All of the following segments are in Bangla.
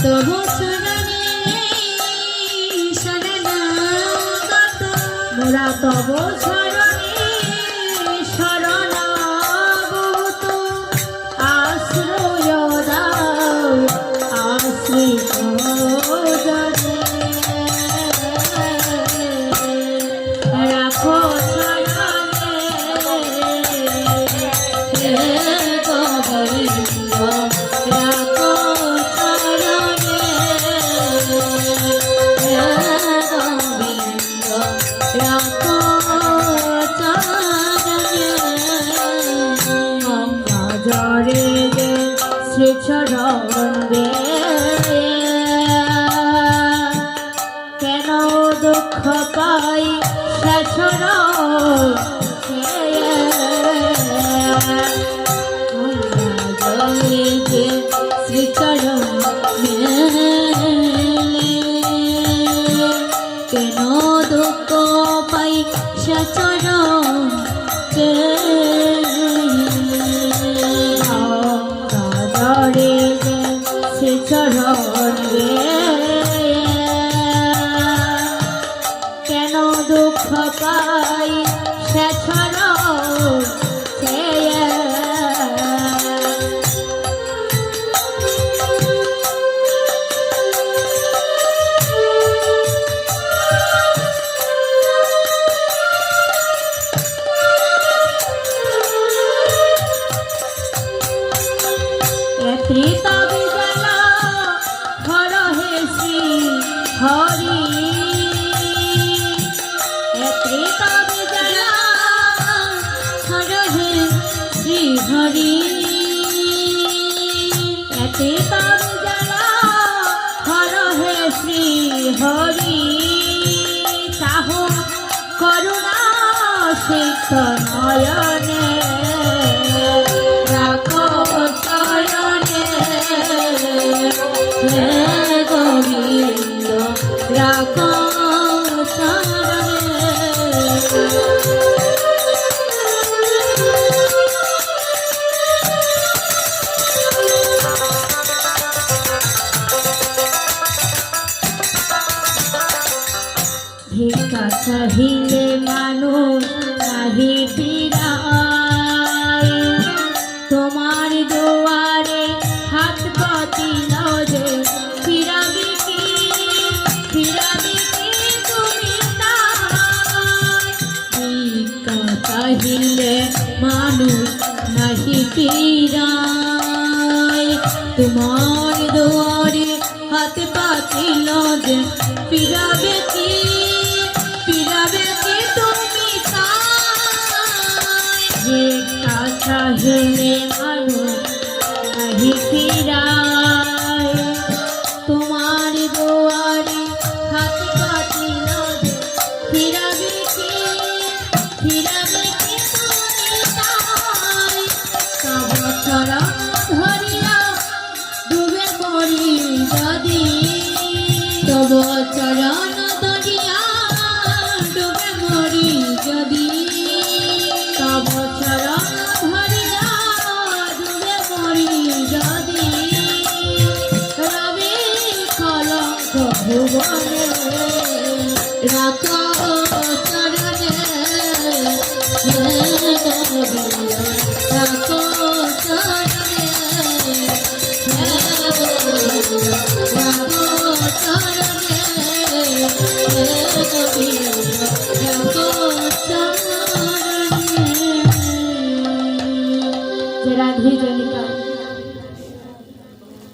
তবু চরণে শরণাগত মোরা তবু চরণে শরণাগত আশ্রয় দাও আশ্রিত জনে রাখো কেন দুঃখ পাই সছর শ্রীচরণ কেন দুঃখ পাই সচরণ শ্রীচরণ কেন দুঃখ পাই সছরণ হরি হরে শ্রী হরি এতে তব জলা হরে শ্রী হরি চাহ করুণা সিক্ত নয়নে রাখো চরণে গোবিন্দ রাখো ভিক্ষা চাহিলে মানুষ নাহি ফিরায় তোমার দুয়ারে হাত পাতিল যে ফিরাবি কি তুমি ভিক্ষা চাহিলে মানুষ নাহি ফিরায় তোমার দুয়ারে হাত পাতিল যে ফিরাবে কি তুমি চাহিলে মানুষ নাহি ফিরায় তোমার দুয়ারে হাত পাতিল ফিরাবে কি তুমি তব চরণ ধরিয়া ডুবে মরি যদি তব চরণ ধরিয়া ডুবে মরি যদি তব চরণ ধরিয়া ডুবে মরি যদি রবি কলঙ্ক ভুবনে রাখো চরণে রাখো চরণে রাখো চরণে রাধে জনিতা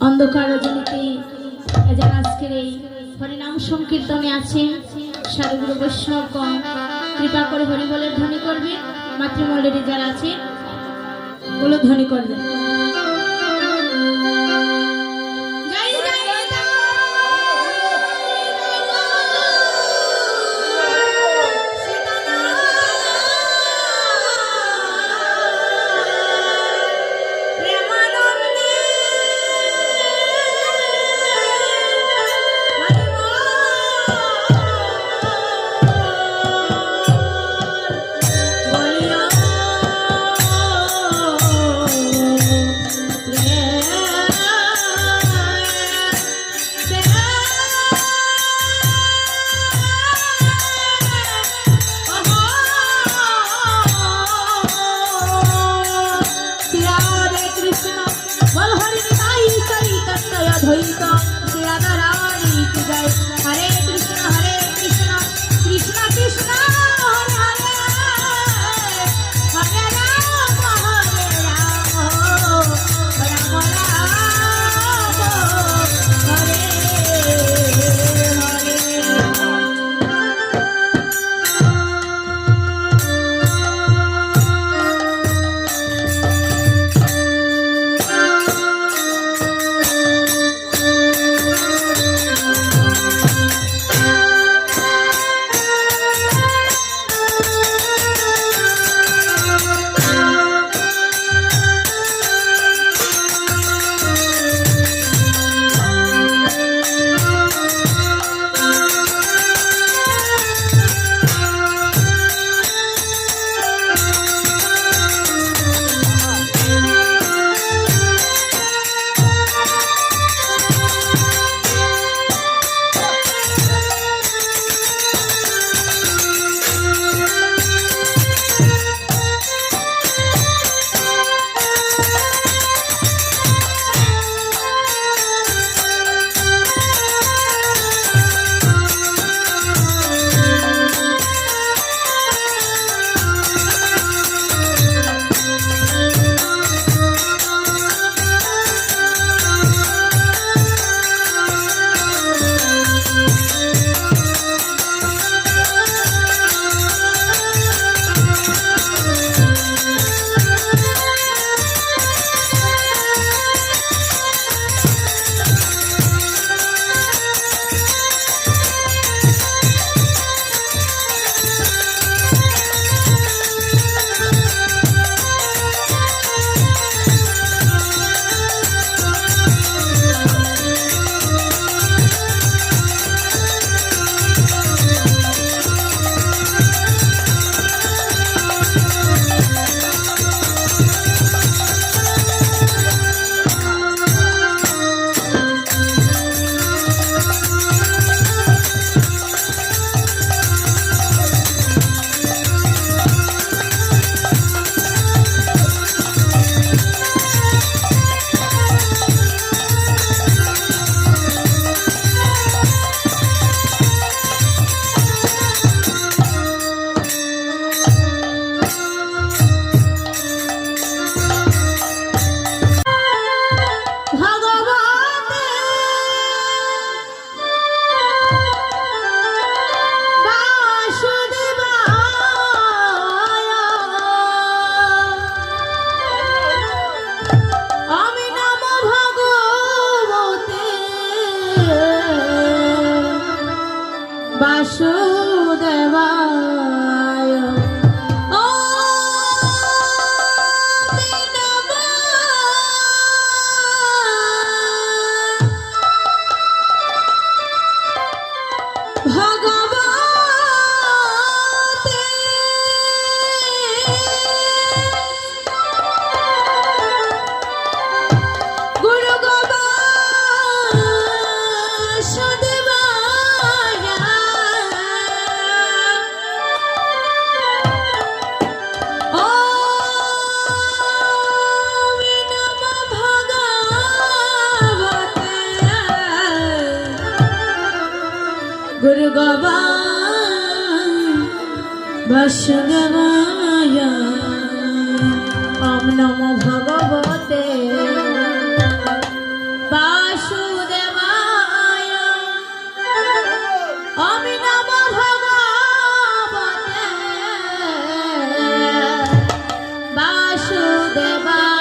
অন্ধকার রজনীতে যারা আজকের এই হরিনাম সংকীর্তনে আছেন সাধুগুরু বৈষ্ণবগণ কৃপা করে হরিবলের ধ্বনি করবে মাতৃমণ্ডলী যারা আছে বলে ধ্বনি করবে দ্বৈত শ্রী রাধা রানী কি জয়। হরে কৃষ্ণ কৃষ্ণ কৃষ্ণ হরে হরে, হরে রাম রাম রাম হরে হরে। বাসুদেবায় गुरु गोविंद वासुदेवाय ओम नमो भगवते वासुदेवाय ओम नमो भगवते वासुदेवाय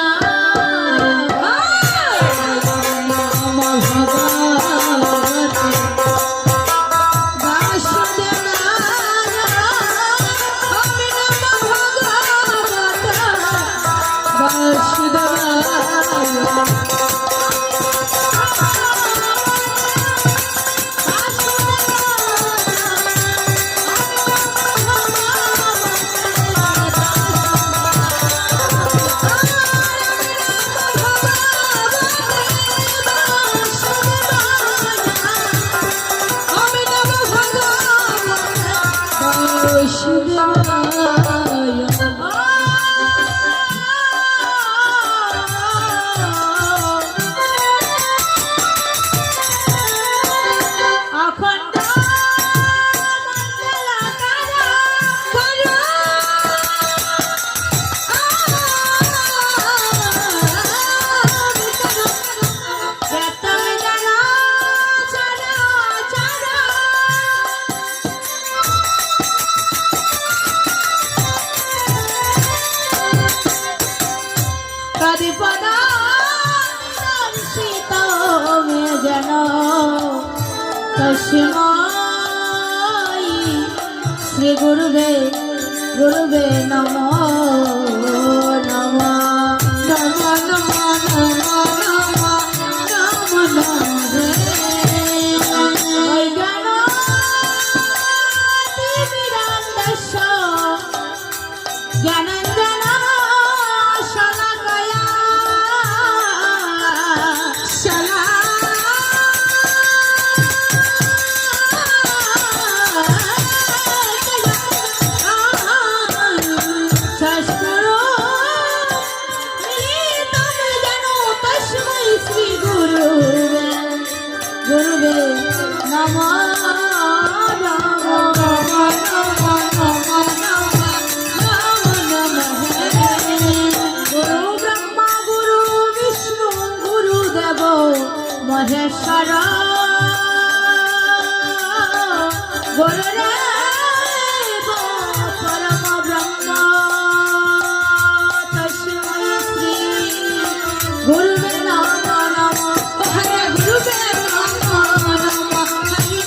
তস্मै শ্রী গুরুবে গুরুবে নমঃ নমঃ নমঃ নমঃ নমঃ নমঃ নমঃ জ্ঞানাঞ্জনা শলাকয়া শাস্ত্র মিলিতম যেন তস্मै শ্রী গুরুবে গুরুবে নমঃ মহেশ্বর গুরুদেব পরম ব্রহ্ম তস্मै শ্রী গুরুবে নমঃ নমঃ হরে গুরুবে নমঃ নমঃ হরি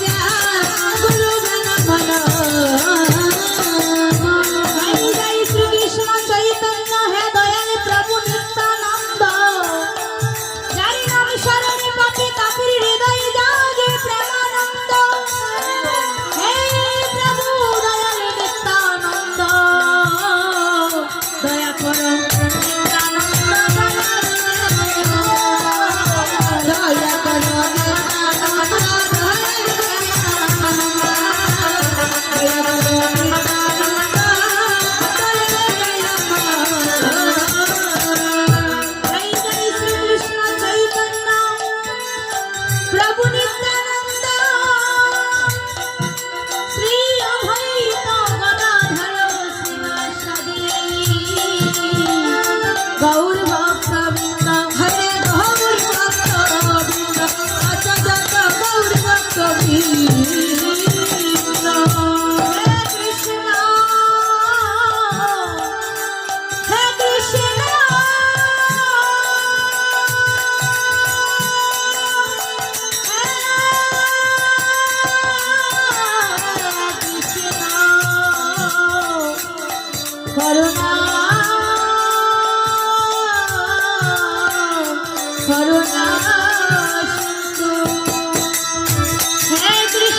গুরুবে নমঃ নমঃ জয় জয় শ্রীকৃষ্ণ চৈতন্য হে দয়াল প্রভু নিত্যানন্দ যারি নাম শরণে পাপি তাপির হৃদয় জাগে প্রেমানন্দ হে প্রভু দয়াল নিত্যানন্দ দয়া করো নিত্যানন্দ দয়া করো প্রভু নিত্যানন্দ শ্রী অভৈত গদাধর শিবাসাদি গৌর ভক্তবৃন্দ হরে গৌর ভক্তবৃন্দ অচজত গৌর ভক্তবৃন্দ হে কৃষ্ণ হে কৃষ্ণ করুণা করুণা সিন্ধু হে কৃষ্ণ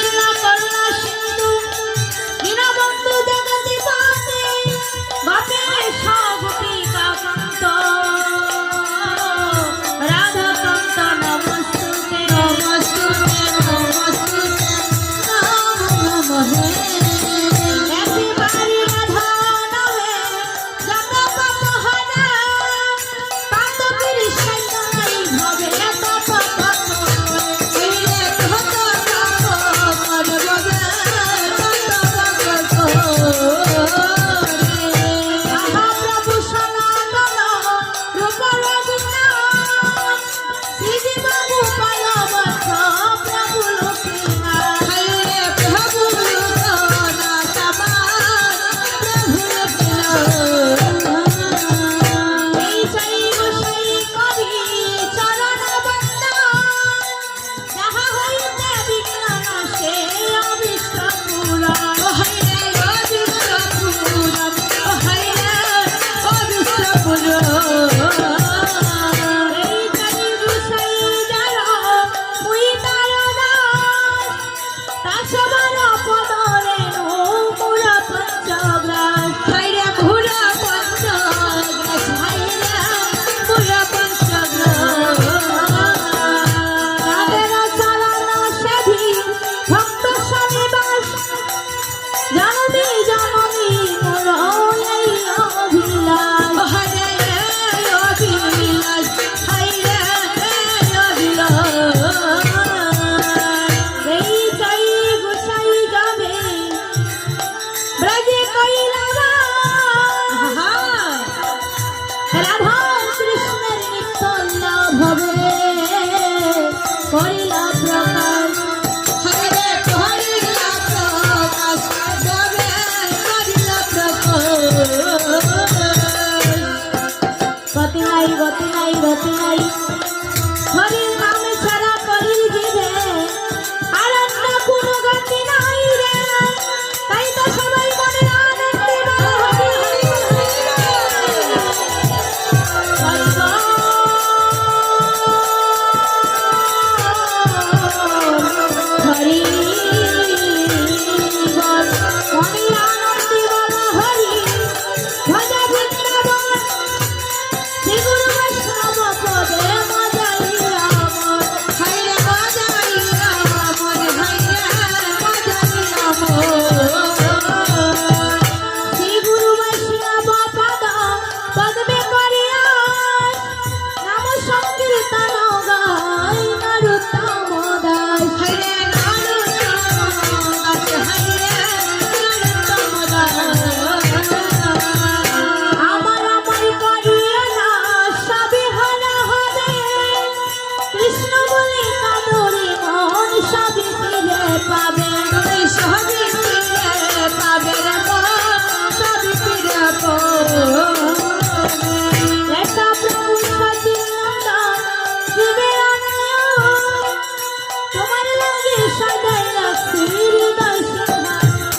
সাজাই রাখছি হৃদয় সিংহাসন।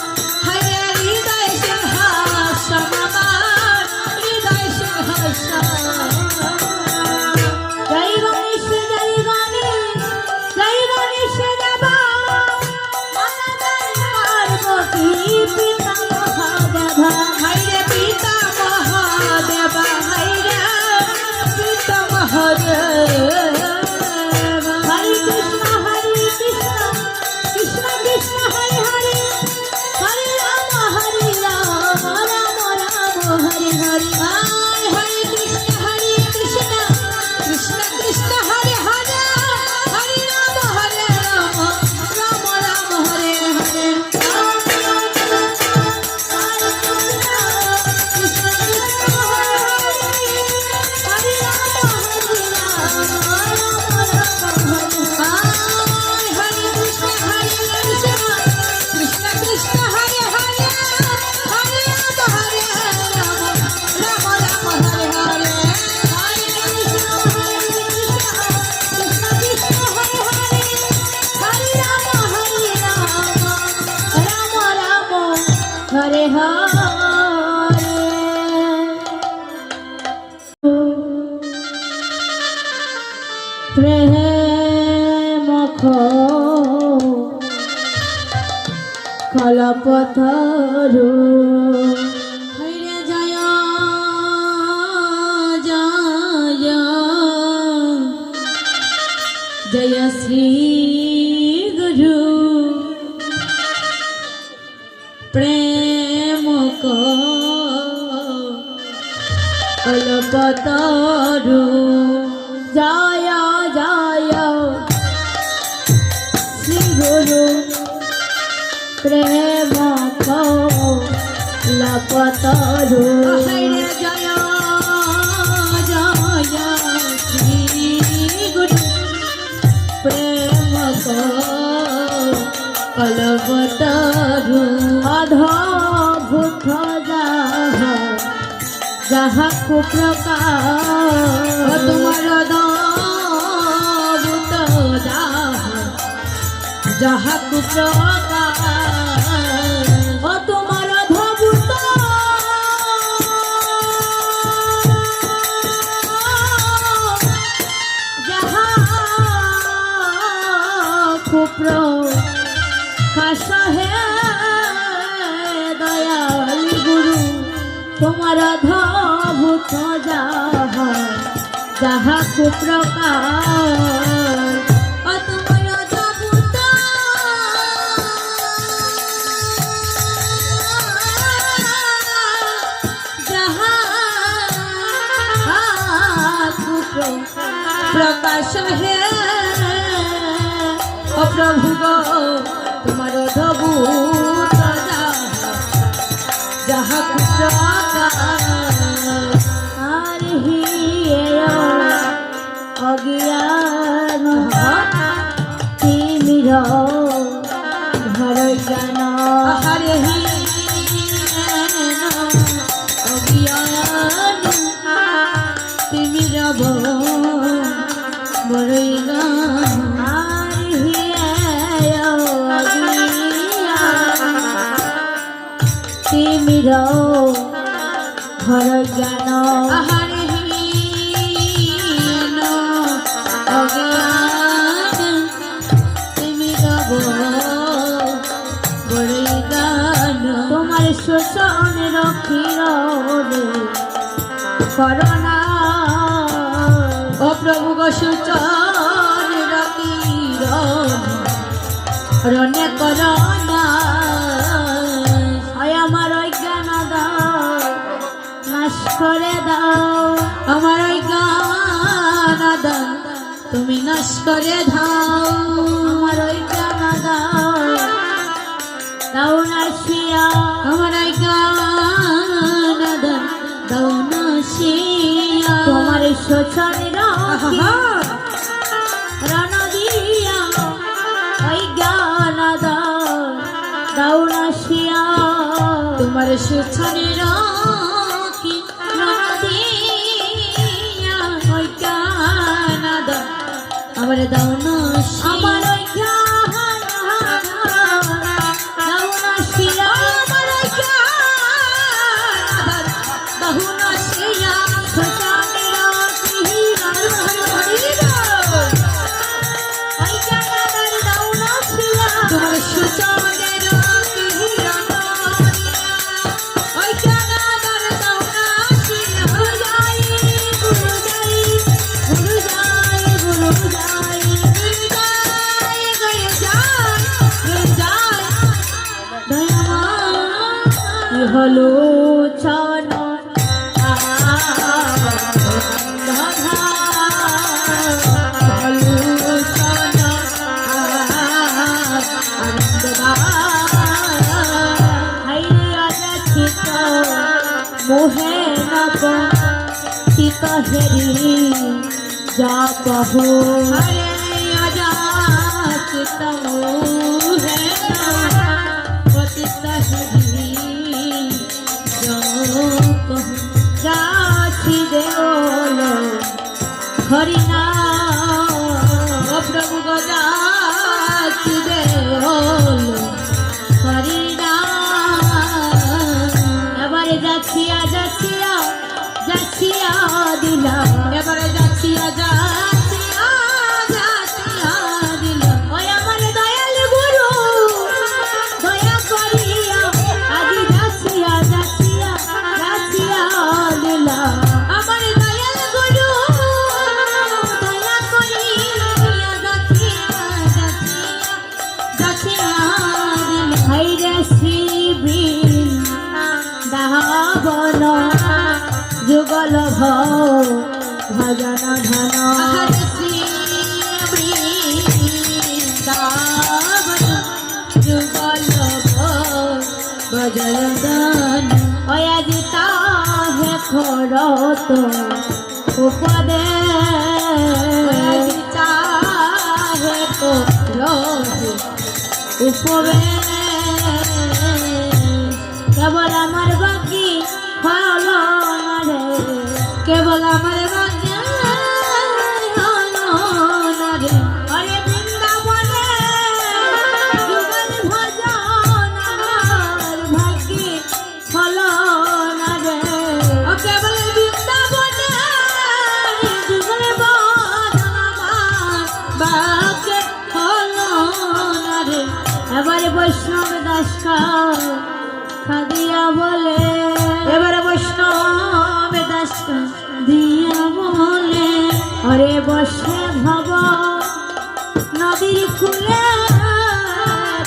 হরে হৃদয় সিংহাসন আমার হৃদয় সিংহাসন। জয় গণেশ জয় গণেশ জয় গণেশ বাবা মালা জয় পার্বতী পিতা মহাদেবা। হরে পিতা মহাদেবা হরে পিতা মহাদেবা। হরে কৃষ্ণ কৃষ্ণ কৃষ্ণ হরে হরে হরে রাম রাম রাম হরে হরে। হরে কৃষ্ণ কৃষ্ণ কৃষ্ণ হরে হরে হরে রাম রাম রাম হরে হরে। হরে কৃষ্ণ কৃষ্ণ কৃষ্ণ হরে হরে হরে রাম রাম রাম হরে হরে। হরে হরে প্রেম কলপথরু হরে জয় জয় জয় শ্রী গুরু প্রেম কলপতরু জয় জয় শ্রী গুরু প্রেম কলপতরু। হরে জয় জয় শ্রী গুরু প্রেম কলপতরু। অদ্ভুত যাহা কুপ্রকার তোমার অদ্ভুত যাহা কুপ্রকার। ও তোমার অদ্ভুত যাহা কুপ্রকাশ হে দয়াল গুরু তোমার অদ্ভুত যাহা কুপ্রকার। ও তোমার অদ্ভুত যাহা প্রকাশ হে ও প্রভু গো তোমার অদ্ভুত যাহা প্রকাশ। আর হিয়ে অজ্ঞান তিমির ঘর জ্ঞান হরে অজ্ঞান তুমি রব বড়ই গান। আর হিয়ে অজ্ঞান তিমির ঘর জ্ঞান হরে অজ্ঞান তুমি রব বড়ই গান। তোমার শোষণ রক্ষির করোনা ও প্রভু গো সুচন রকির রনে করোনা। হয় আমার অজ্ঞান দাও নাশ করে দাও আমার ওই গান দান তুমি নাশ করে ধাও। আমার অজ্ঞান দাও দাও নাশিয়া আমার ওই গান দান দাও নাশিয়া। তোমার শোষণ রক্ষি আহা রণ দিয়া অজ্ঞান দাও দাও নাশিয়া তোমার সুছনে রাখি নদিয়া ওই গান দান আমার দাও নাশিয়া। আমার অজ্ঞান চলের কিরণ ওই চাঁদার দৌড়া শিল গুরু যাই গুরু যাই গুরু যাই গুরু যাই গুরু যাই গুরু যাই গুরু যাই দয়াময় হলো চন मोहे नब चित हेरी जा कहो हरे आजा चित मोहे चित हेरी जा कहो जाछि देवल हरिना प्रभु गजाछि देवल हरिना এবারে যাচ্ছিয়া যাচ্ছিয়া যাচ্ছিয়া দিলাম এবারে যাচ্ছিয়া যাচ্ছিয়া যাচ্ছিয়া দিলাম ওই আমার দয়াল গুরু দয়া করিয়া আজি যাচ্ছিয়া যাচ্ছিয়া যাচ্ছিয়া দিলাম আমার দয়াল গুরু দয়া করিয়া যাচ্ছিয়া যাচ্ছিয়া যাচ্ছিয়া দিলাম হাইরে শিবি দাবন যুগল ভজন ধন যুগল ভজন ধন অয়াজিতা হে খরত উপদে অয়াজিতা হে খরত উপবে কেবল আমার বাকি হলো না রে কেবল আমার বাকি হলো না রে আরে বৃন্দাবনে যুগল ভজন আমার ভাগ্যে হলো না রে ও কেবল বৃন্দাবনে যুগল ভজন আমার ভাগ্যে হলো না রে এবারে বৈষ্ণব দাস খাদিয়া বলে এবারে বৈষ্ণব দাস দিয়া বলে অরে বসে ভব নদীর কুলে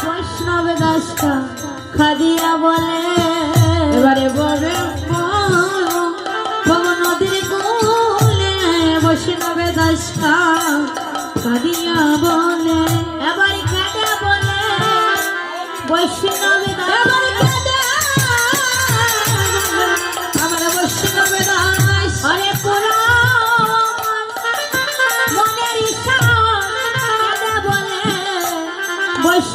বৈষ্ণব দাস খাদিয়া বলে এবারে বলে ভব নদীর কুলে বৈষ্ণব দাস খাদিয়া বলে এবারে খাদিয়া বলে বৈষ্ণব দাস अरे पुराण मनेर इच्छा बोले बस